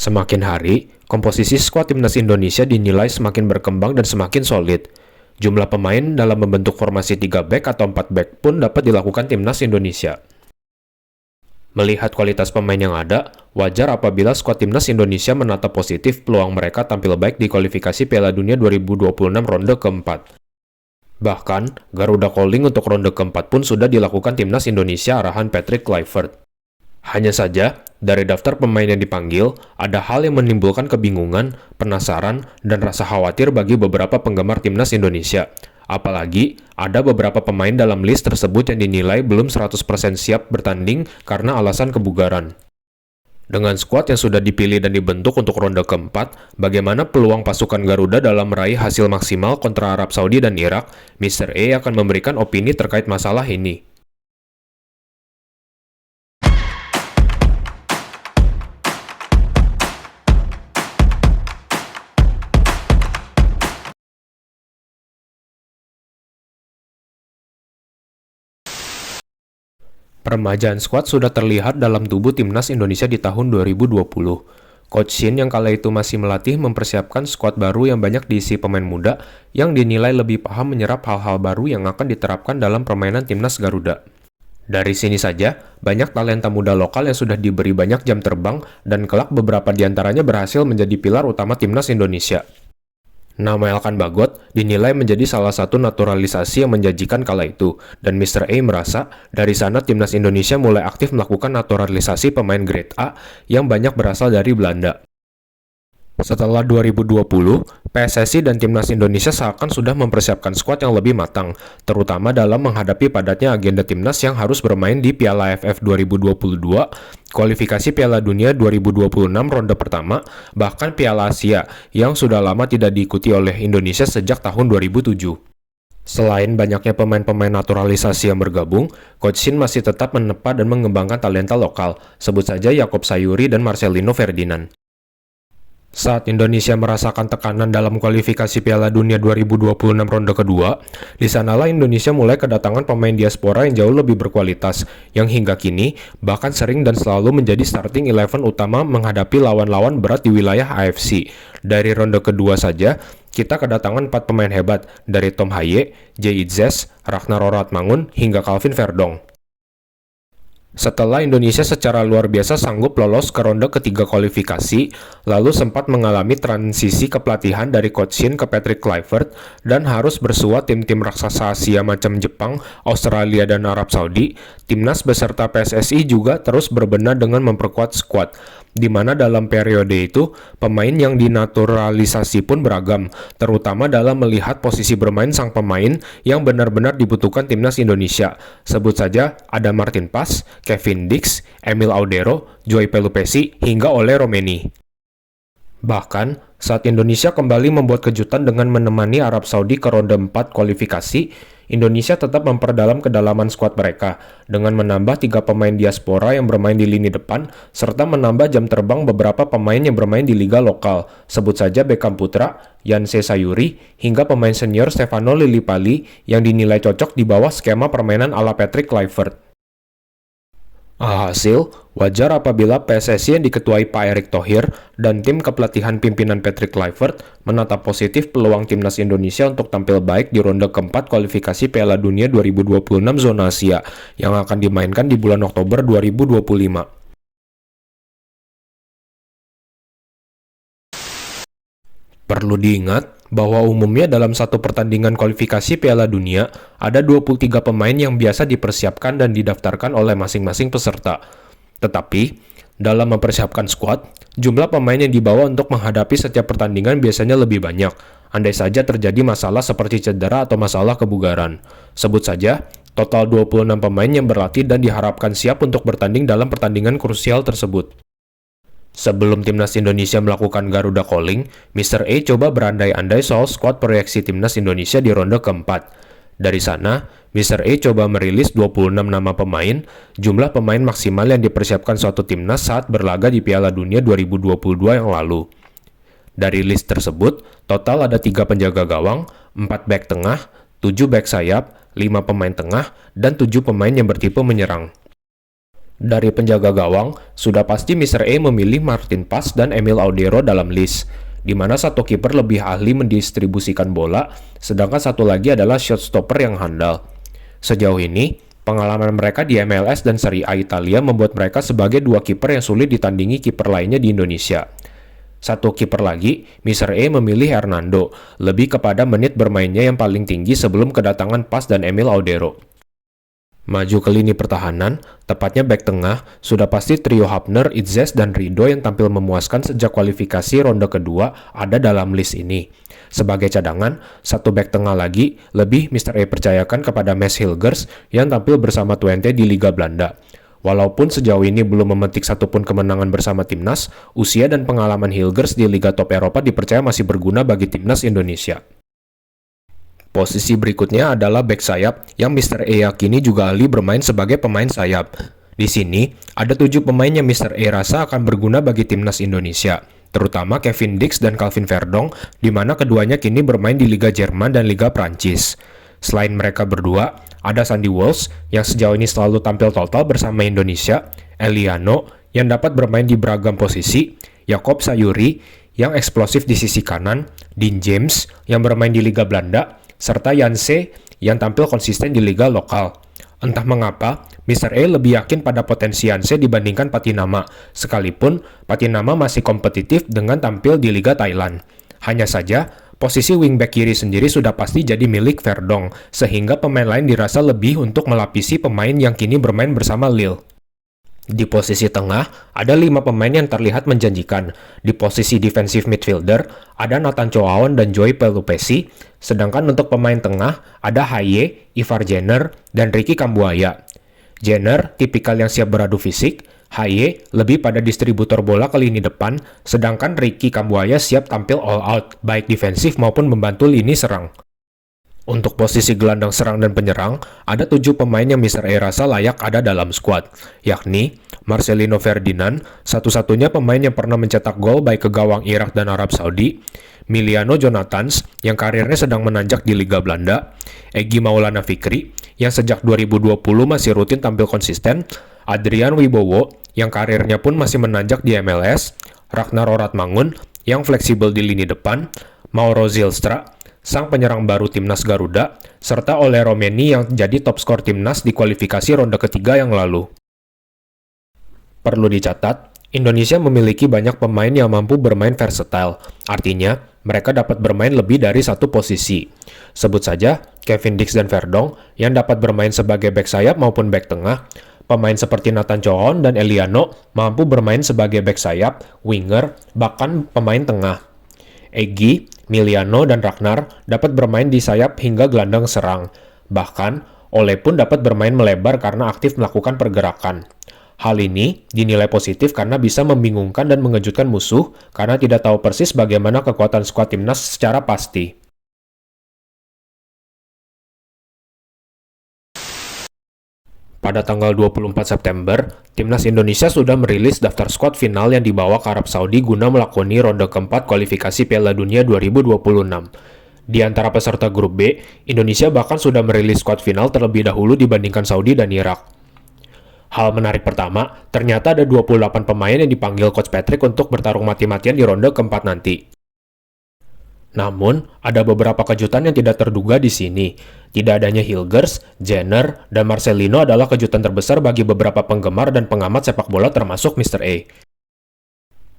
Semakin hari, komposisi skuad timnas Indonesia dinilai semakin berkembang dan semakin solid. Jumlah pemain dalam membentuk formasi 3 back atau 4 back pun dapat dilakukan timnas Indonesia. Melihat kualitas pemain yang ada, wajar apabila skuad timnas Indonesia menatap positif peluang mereka tampil baik di kualifikasi Piala Dunia 2026 ronde keempat. Bahkan, Garuda Calling untuk ronde keempat pun sudah dilakukan timnas Indonesia arahan Patrick Kluivert. Hanya saja, dari daftar pemain yang dipanggil, ada hal yang menimbulkan kebingungan, penasaran, dan rasa khawatir bagi beberapa penggemar timnas Indonesia. Apalagi, ada beberapa pemain dalam list tersebut yang dinilai belum 100% siap bertanding karena alasan kebugaran. Dengan skuad yang sudah dipilih dan dibentuk untuk ronde keempat, bagaimana peluang pasukan Garuda dalam meraih hasil maksimal kontra Arab Saudi dan Irak? Mr. E akan memberikan opini terkait masalah ini. Peremajaan skuad sudah terlihat dalam tubuh timnas Indonesia di tahun 2020. Coach Shin yang kala itu masih melatih mempersiapkan skuad baru yang banyak diisi pemain muda yang dinilai lebih paham menyerap hal-hal baru yang akan diterapkan dalam permainan timnas Garuda. Dari sini saja, banyak talenta muda lokal yang sudah diberi banyak jam terbang dan kelak beberapa diantaranya berhasil menjadi pilar utama timnas Indonesia. Nama Elkan Bagot dinilai menjadi salah satu naturalisasi yang menjanjikan kala itu, dan Mr. A merasa dari sana timnas Indonesia mulai aktif melakukan naturalisasi pemain grade A yang banyak berasal dari Belanda. Setelah 2020, PSSI dan timnas Indonesia seakan sudah mempersiapkan skuad yang lebih matang, terutama dalam menghadapi padatnya agenda timnas yang harus bermain di Piala AFF 2022, kualifikasi Piala Dunia 2026 ronde pertama, bahkan Piala Asia yang sudah lama tidak diikuti oleh Indonesia sejak tahun 2007. Selain banyaknya pemain-pemain naturalisasi yang bergabung, Coach Shin masih tetap menepa dan mengembangkan talenta lokal, sebut saja Yaakob Sayuri dan Marcelino Ferdinand. Saat Indonesia merasakan tekanan dalam kualifikasi Piala Dunia 2026 ronde kedua, di sanalah Indonesia mulai kedatangan pemain diaspora yang jauh lebih berkualitas, yang hingga kini bahkan sering dan selalu menjadi starting 11 utama menghadapi lawan-lawan berat di wilayah AFC. Dari ronde kedua saja, kita kedatangan 4 pemain hebat, dari Tom Haye, Jay Itzes, Ragnar Oratmangun, hingga Calvin Verdong. Setelah Indonesia secara luar biasa sanggup lolos ke ronde ketiga kualifikasi, lalu sempat mengalami transisi kepelatihan dari Coach Shin ke Patrick Kluivert dan harus bersua tim-tim raksasa Asia macam Jepang, Australia, dan Arab Saudi, timnas beserta PSSI juga terus berbenah dengan memperkuat skuad, di mana dalam periode itu, pemain yang dinaturalisasi pun beragam, terutama dalam melihat posisi bermain sang pemain yang benar-benar dibutuhkan timnas Indonesia. Sebut saja ada Martin Pas, Kevin Dix, Emil Audero, Joey Pelupesi, hingga Ole Romeni. Bahkan, saat Indonesia kembali membuat kejutan dengan menemani Arab Saudi ke ronde 4 kualifikasi, Indonesia tetap memperdalam kedalaman skuad mereka dengan menambah 3 pemain diaspora yang bermain di lini depan serta menambah jam terbang beberapa pemain yang bermain di liga lokal, sebut saja Beckham Putra, Yanse Sayuri, hingga pemain senior Stefano Lillipali yang dinilai cocok di bawah skema permainan ala Patrick Kluivert. Alhasil, wajar apabila PSSI yang diketuai Pak Erick Thohir dan tim kepelatihan pimpinan Patrick Kluivert menatap positif peluang timnas Indonesia untuk tampil baik di ronde keempat kualifikasi Piala Dunia 2026 zona Asia yang akan dimainkan di bulan Oktober 2025. Perlu diingat bahwa umumnya dalam satu pertandingan kualifikasi Piala Dunia ada 23 pemain yang biasa dipersiapkan dan didaftarkan oleh masing-masing peserta. Tetapi, dalam mempersiapkan skuad, jumlah pemain yang dibawa untuk menghadapi setiap pertandingan biasanya lebih banyak, andai saja terjadi masalah seperti cedera atau masalah kebugaran. Sebut saja, total 26 pemain yang berlatih dan diharapkan siap untuk bertanding dalam pertandingan krusial tersebut. Sebelum timnas Indonesia melakukan Garuda Calling, Mr. A coba berandai-andai soal skuad proyeksi timnas Indonesia di ronde keempat. Dari sana, Mr. A coba merilis 26 nama pemain, jumlah pemain maksimal yang dipersiapkan suatu timnas saat berlaga di Piala Dunia 2022 yang lalu. Dari list tersebut, total ada 3 penjaga gawang, 4 bek tengah, 7 bek sayap, 5 pemain tengah, dan 7 pemain yang bertipe menyerang. Dari penjaga gawang, sudah pasti Mr. E memilih Martin Paes dan Emil Audero dalam list, di mana satu kiper lebih ahli mendistribusikan bola, sedangkan satu lagi adalah shotstopper yang handal. Sejauh ini, pengalaman mereka di MLS dan Serie A Italia membuat mereka sebagai dua kiper yang sulit ditandingi kiper lainnya di Indonesia. Satu kiper lagi, Mr. E memilih Hernando, lebih kepada menit bermainnya yang paling tinggi sebelum kedatangan Paes dan Emil Audero. Maju ke lini pertahanan, tepatnya bek tengah, sudah pasti trio Hapner, Itzes, dan Rido yang tampil memuaskan sejak kualifikasi ronde kedua ada dalam list ini. Sebagai cadangan, satu bek tengah lagi, lebih Mr. E percayakan kepada Mads Hilgers yang tampil bersama Twente di Liga Belanda. Walaupun sejauh ini belum memetik satupun kemenangan bersama timnas, usia dan pengalaman Hilgers di Liga Top Eropa dipercaya masih berguna bagi timnas Indonesia. Posisi berikutnya adalah bek sayap yang Mr. E yakini juga ahli bermain sebagai pemain sayap. Di sini, ada 7 pemain yang Mr. E rasa akan berguna bagi timnas Indonesia, terutama Kevin Dix dan Calvin Verdong, di mana keduanya kini bermain di Liga Jerman dan Liga Prancis. Selain mereka berdua, ada Sandy Walsh yang sejauh ini selalu tampil total bersama Indonesia, Eliano yang dapat bermain di beragam posisi, Jakob Sayuri yang eksplosif di sisi kanan, Dean James yang bermain di Liga Belanda, serta Janse yang tampil konsisten di liga lokal. Entah mengapa, Mr. E lebih yakin pada potensi Janse dibandingkan Patinama, sekalipun Patinama masih kompetitif dengan tampil di Liga Thailand. Hanya saja, posisi wingback kiri sendiri sudah pasti jadi milik Verdong, sehingga pemain lain dirasa lebih untuk melapisi pemain yang kini bermain bersama Lille. Di posisi tengah, ada 5 pemain yang terlihat menjanjikan. Di posisi defensive midfielder, ada Nathan Choaon dan Joey Pelupesi, sedangkan untuk pemain tengah, ada Haye, Ivar Jenner, dan Ricky Kambuaya. Jenner, tipikal yang siap beradu fisik, Haye lebih pada distributor bola ke lini depan, sedangkan Ricky Kambuaya siap tampil all out, baik defensif maupun membantu lini serang. Untuk posisi gelandang serang dan penyerang, ada 7 pemain yang Mr. E rasa layak ada dalam skuad, yakni Marcelino Ferdinand, satu-satunya pemain yang pernah mencetak gol baik ke gawang Irak dan Arab Saudi, Miliano Jonathans, yang karirnya sedang menanjak di Liga Belanda, Egy Maulana Fikri, yang sejak 2020 masih rutin tampil konsisten, Adrian Wibowo, yang karirnya pun masih menanjak di MLS, Ragnar Oratmangun, yang fleksibel di lini depan, Mauro Zylstra, sang penyerang baru timnas Garuda, serta Ole Romeni yang jadi top skor timnas di kualifikasi ronde ketiga yang lalu. Perlu dicatat, Indonesia memiliki banyak pemain yang mampu bermain versatile, artinya mereka dapat bermain lebih dari satu posisi. Sebut saja Kevin Dix dan Verdong yang dapat bermain sebagai bek sayap maupun bek tengah, pemain seperti Nathan Choaon dan Eliano mampu bermain sebagai bek sayap, winger, bahkan pemain tengah. Egy, Miliano, dan Ragnar dapat bermain di sayap hingga gelandang serang. Bahkan, Ole pun dapat bermain melebar karena aktif melakukan pergerakan. Hal ini dinilai positif karena bisa membingungkan dan mengejutkan musuh karena tidak tahu persis bagaimana kekuatan skuad timnas secara pasti. Pada tanggal 24 September, Timnas Indonesia sudah merilis daftar skuad final yang dibawa ke Arab Saudi guna melakoni ronde keempat kualifikasi Piala Dunia 2026. Di antara peserta grup B, Indonesia bahkan sudah merilis skuad final terlebih dahulu dibandingkan Saudi dan Irak. Hal menarik pertama, ternyata ada 28 pemain yang dipanggil Coach Patrick untuk bertarung mati-matian di ronde keempat nanti. Namun, ada beberapa kejutan yang tidak terduga di sini. Tidak adanya Hilgers, Jenner, dan Marcelino adalah kejutan terbesar bagi beberapa penggemar dan pengamat sepak bola termasuk Mr. E.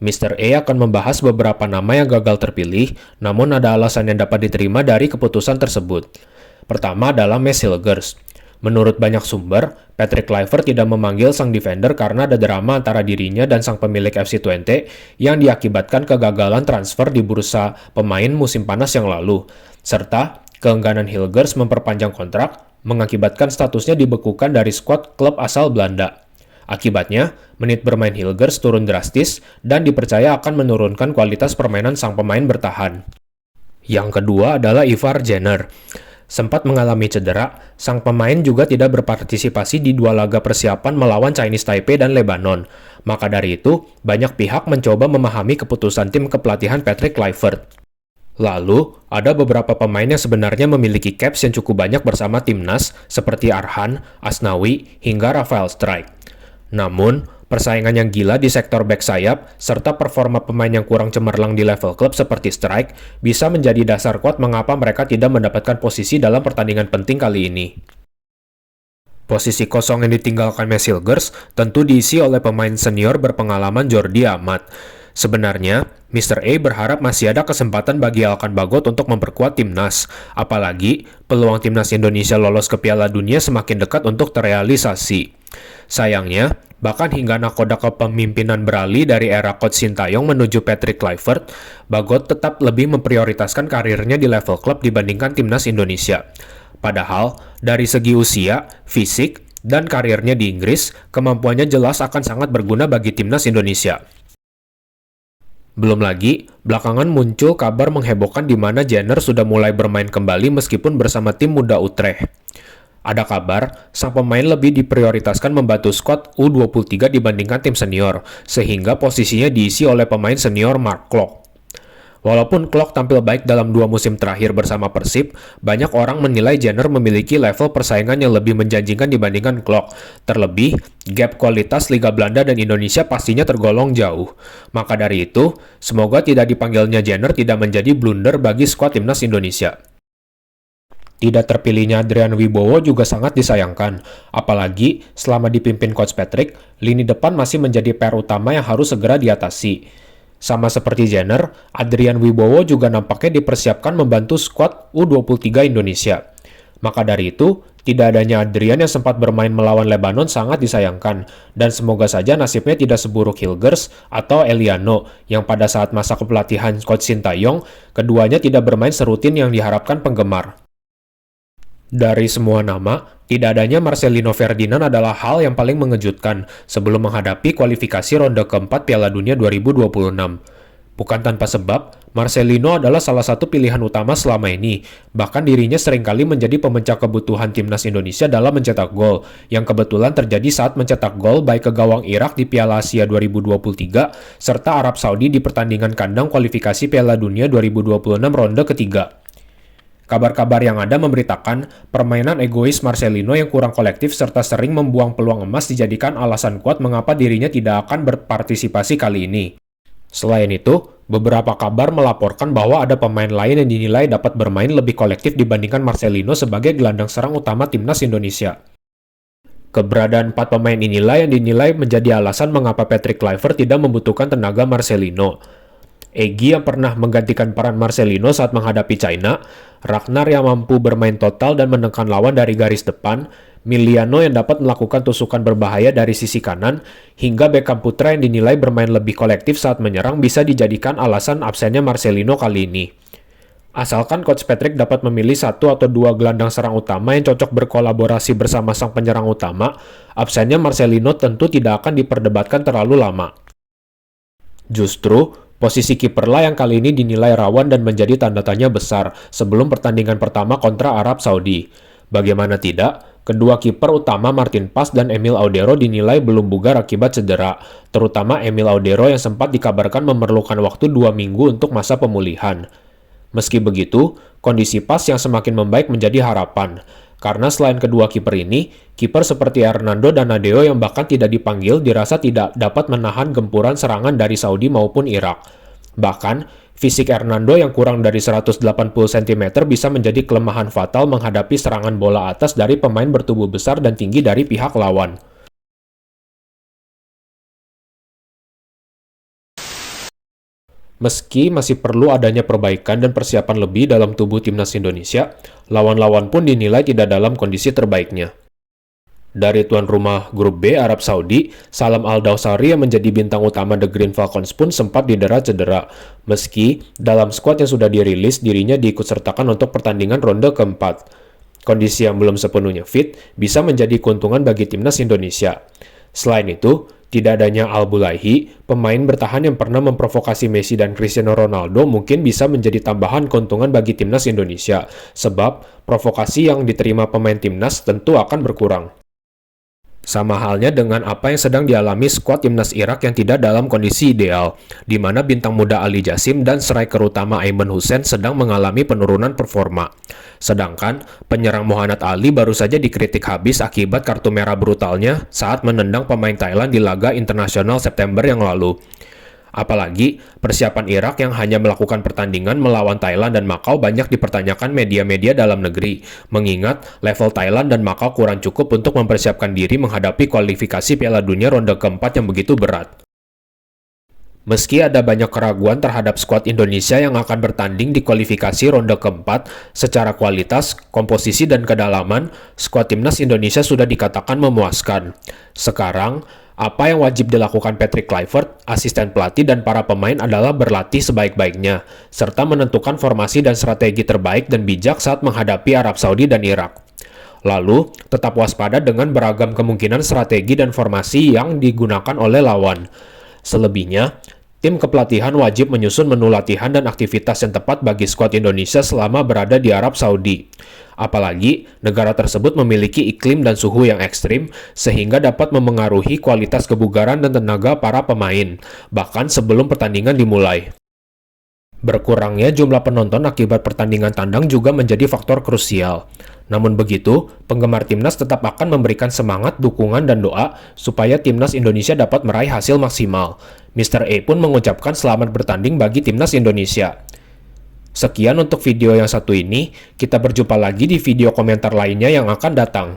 Mr. E akan membahas beberapa nama yang gagal terpilih, namun ada alasan yang dapat diterima dari keputusan tersebut. Pertama adalah Mads Hilgers. Menurut banyak sumber, Patrick Kluivert tidak memanggil sang defender karena ada drama antara dirinya dan sang pemilik FC Twente yang diakibatkan kegagalan transfer di bursa pemain musim panas yang lalu, serta keengganan Hilgers memperpanjang kontrak mengakibatkan statusnya dibekukan dari skuad klub asal Belanda. Akibatnya, menit bermain Hilgers turun drastis dan dipercaya akan menurunkan kualitas permainan sang pemain bertahan. Yang kedua adalah Ivar Jenner. Sempat mengalami cedera, sang pemain juga tidak berpartisipasi di 2 laga persiapan melawan Chinese Taipei dan Lebanon. Maka dari itu, banyak pihak mencoba memahami keputusan tim kepelatihan Patrick Kluivert. Lalu, ada beberapa pemain yang sebenarnya memiliki caps yang cukup banyak bersama timnas, seperti Arhan, Asnawi, hingga Rafael Strijk. Namun, persaingan yang gila di sektor back sayap, serta performa pemain yang kurang cemerlang di level klub seperti Strike, bisa menjadi dasar kuat mengapa mereka tidak mendapatkan posisi dalam pertandingan penting kali ini. Posisi kosong yang ditinggalkan Messilgers tentu diisi oleh pemain senior berpengalaman Jordi Amat. Sebenarnya, Mr. A berharap masih ada kesempatan bagi Alkan Bagot untuk memperkuat timnas. Apalagi, peluang timnas Indonesia lolos ke Piala Dunia semakin dekat untuk terrealisasi. Sayangnya, bahkan hingga nakoda kepemimpinan beralih dari era Coach Sintayong menuju Patrick Kluivert, Bagot tetap lebih memprioritaskan karirnya di level klub dibandingkan timnas Indonesia. Padahal, dari segi usia, fisik, dan karirnya di Inggris, kemampuannya jelas akan sangat berguna bagi timnas Indonesia. Belum lagi, belakangan muncul kabar menghebohkan di mana Jenner sudah mulai bermain kembali meskipun bersama tim muda Utrecht. Ada kabar, sang pemain lebih diprioritaskan membantu skuad U23 dibandingkan tim senior, sehingga posisinya diisi oleh pemain senior Mark Klok. Walaupun Klok tampil baik dalam 2 musim terakhir bersama Persib, banyak orang menilai Jenner memiliki level persaingan yang lebih menjanjikan dibandingkan Klok. Terlebih, gap kualitas Liga Belanda dan Indonesia pastinya tergolong jauh. Maka dari itu, semoga tidak dipanggilnya Jenner tidak menjadi blunder bagi skuad timnas Indonesia. Tidak terpilihnya Adrian Wibowo juga sangat disayangkan, apalagi selama dipimpin Coach Patrick, lini depan masih menjadi PR utama yang harus segera diatasi. Sama seperti Jenner, Adrian Wibowo juga nampaknya dipersiapkan membantu skuad U23 Indonesia. Maka dari itu, tidak adanya Adrian yang sempat bermain melawan Lebanon sangat disayangkan, dan semoga saja nasibnya tidak seburuk Hilgers atau Eliano, yang pada saat masa kepelatihan Coach Sintayong, keduanya tidak bermain serutin yang diharapkan penggemar. Dari semua nama, tidak adanya Marcelino Ferdinand adalah hal yang paling mengejutkan sebelum menghadapi kualifikasi ronde keempat Piala Dunia 2026. Bukan tanpa sebab, Marcelino adalah salah satu pilihan utama selama ini, bahkan dirinya seringkali menjadi pemecah kebutuhan timnas Indonesia dalam mencetak gol, yang kebetulan terjadi saat mencetak gol baik ke gawang Irak di Piala Asia 2023, serta Arab Saudi di pertandingan kandang kualifikasi Piala Dunia 2026 ronde ketiga. Kabar-kabar yang ada memberitakan permainan egois Marcelino yang kurang kolektif serta sering membuang peluang emas dijadikan alasan kuat mengapa dirinya tidak akan berpartisipasi kali ini. Selain itu, beberapa kabar melaporkan bahwa ada pemain lain yang dinilai dapat bermain lebih kolektif dibandingkan Marcelino sebagai gelandang serang utama timnas Indonesia. Keberadaan 4 pemain inilah yang dinilai menjadi alasan mengapa Patrick Kluivert tidak membutuhkan tenaga Marcelino. Egy yang pernah menggantikan peran Marcelino saat menghadapi China, Ragnar yang mampu bermain total dan menekan lawan dari garis depan, Miliano yang dapat melakukan tusukan berbahaya dari sisi kanan, hingga Beckham Putra yang dinilai bermain lebih kolektif saat menyerang bisa dijadikan alasan absennya Marcelino kali ini. Asalkan Coach Patrick dapat memilih 1 atau 2 gelandang serang utama yang cocok berkolaborasi bersama sang penyerang utama, absennya Marcelino tentu tidak akan diperdebatkan terlalu lama. Justru, posisi kiperlah yang kali ini dinilai rawan dan menjadi tanda tanya besar sebelum pertandingan pertama kontra Arab Saudi. Bagaimana tidak, kedua kiper utama Martin Pas dan Emil Audero dinilai belum bugar akibat cedera, terutama Emil Audero yang sempat dikabarkan memerlukan waktu 2 minggu untuk masa pemulihan. Meski begitu, kondisi Pas yang semakin membaik menjadi harapan. Karena selain kedua kiper ini, kiper seperti Hernando dan Nadeo yang bahkan tidak dipanggil dirasa tidak dapat menahan gempuran serangan dari Saudi maupun Irak. Bahkan, fisik Hernando yang kurang dari 180 cm bisa menjadi kelemahan fatal menghadapi serangan bola atas dari pemain bertubuh besar dan tinggi dari pihak lawan. Meski masih perlu adanya perbaikan dan persiapan lebih dalam tubuh timnas Indonesia, lawan-lawan pun dinilai tidak dalam kondisi terbaiknya. Dari tuan rumah grup B Arab Saudi, Salam Al-Dawsari yang menjadi bintang utama The Green Falcons pun sempat didera cedera. Meski dalam skuad yang sudah dirilis, dirinya diikutsertakan untuk pertandingan ronde keempat. Kondisi yang belum sepenuhnya fit bisa menjadi keuntungan bagi timnas Indonesia. Selain itu, tidak adanya Al-Bulaihi, pemain bertahan yang pernah memprovokasi Messi dan Cristiano Ronaldo mungkin bisa menjadi tambahan keuntungan bagi timnas Indonesia, sebab provokasi yang diterima pemain timnas tentu akan berkurang. Sama halnya dengan apa yang sedang dialami skuad timnas Irak yang tidak dalam kondisi ideal, di mana bintang muda Ali Jassim dan striker utama Aiman Hussein sedang mengalami penurunan performa. Sedangkan penyerang Muhammad Ali baru saja dikritik habis akibat kartu merah brutalnya saat menendang pemain Thailand di laga internasional September yang lalu. Apalagi, persiapan Irak yang hanya melakukan pertandingan melawan Thailand dan Makau banyak dipertanyakan media-media dalam negeri, mengingat level Thailand dan Makau kurang cukup untuk mempersiapkan diri menghadapi kualifikasi Piala Dunia ronde keempat yang begitu berat. Meski ada banyak keraguan terhadap skuad Indonesia yang akan bertanding di kualifikasi ronde keempat, secara kualitas, komposisi, dan kedalaman, skuad timnas Indonesia sudah dikatakan memuaskan. Sekarang, apa yang wajib dilakukan Patrick Kluivert, asisten pelatih dan para pemain adalah berlatih sebaik-baiknya, serta menentukan formasi dan strategi terbaik dan bijak saat menghadapi Arab Saudi dan Irak. Lalu, tetap waspada dengan beragam kemungkinan strategi dan formasi yang digunakan oleh lawan. Selebihnya, tim kepelatihan wajib menyusun menu latihan dan aktivitas yang tepat bagi skuad Indonesia selama berada di Arab Saudi. Apalagi, negara tersebut memiliki iklim dan suhu yang ekstrim, sehingga dapat memengaruhi kualitas kebugaran dan tenaga para pemain, bahkan sebelum pertandingan dimulai. Berkurangnya jumlah penonton akibat pertandingan tandang juga menjadi faktor krusial. Namun begitu, penggemar timnas tetap akan memberikan semangat, dukungan, dan doa supaya timnas Indonesia dapat meraih hasil maksimal. Mr. A pun mengucapkan selamat bertanding bagi timnas Indonesia. Sekian untuk video yang satu ini, kita berjumpa lagi di video komentar lainnya yang akan datang.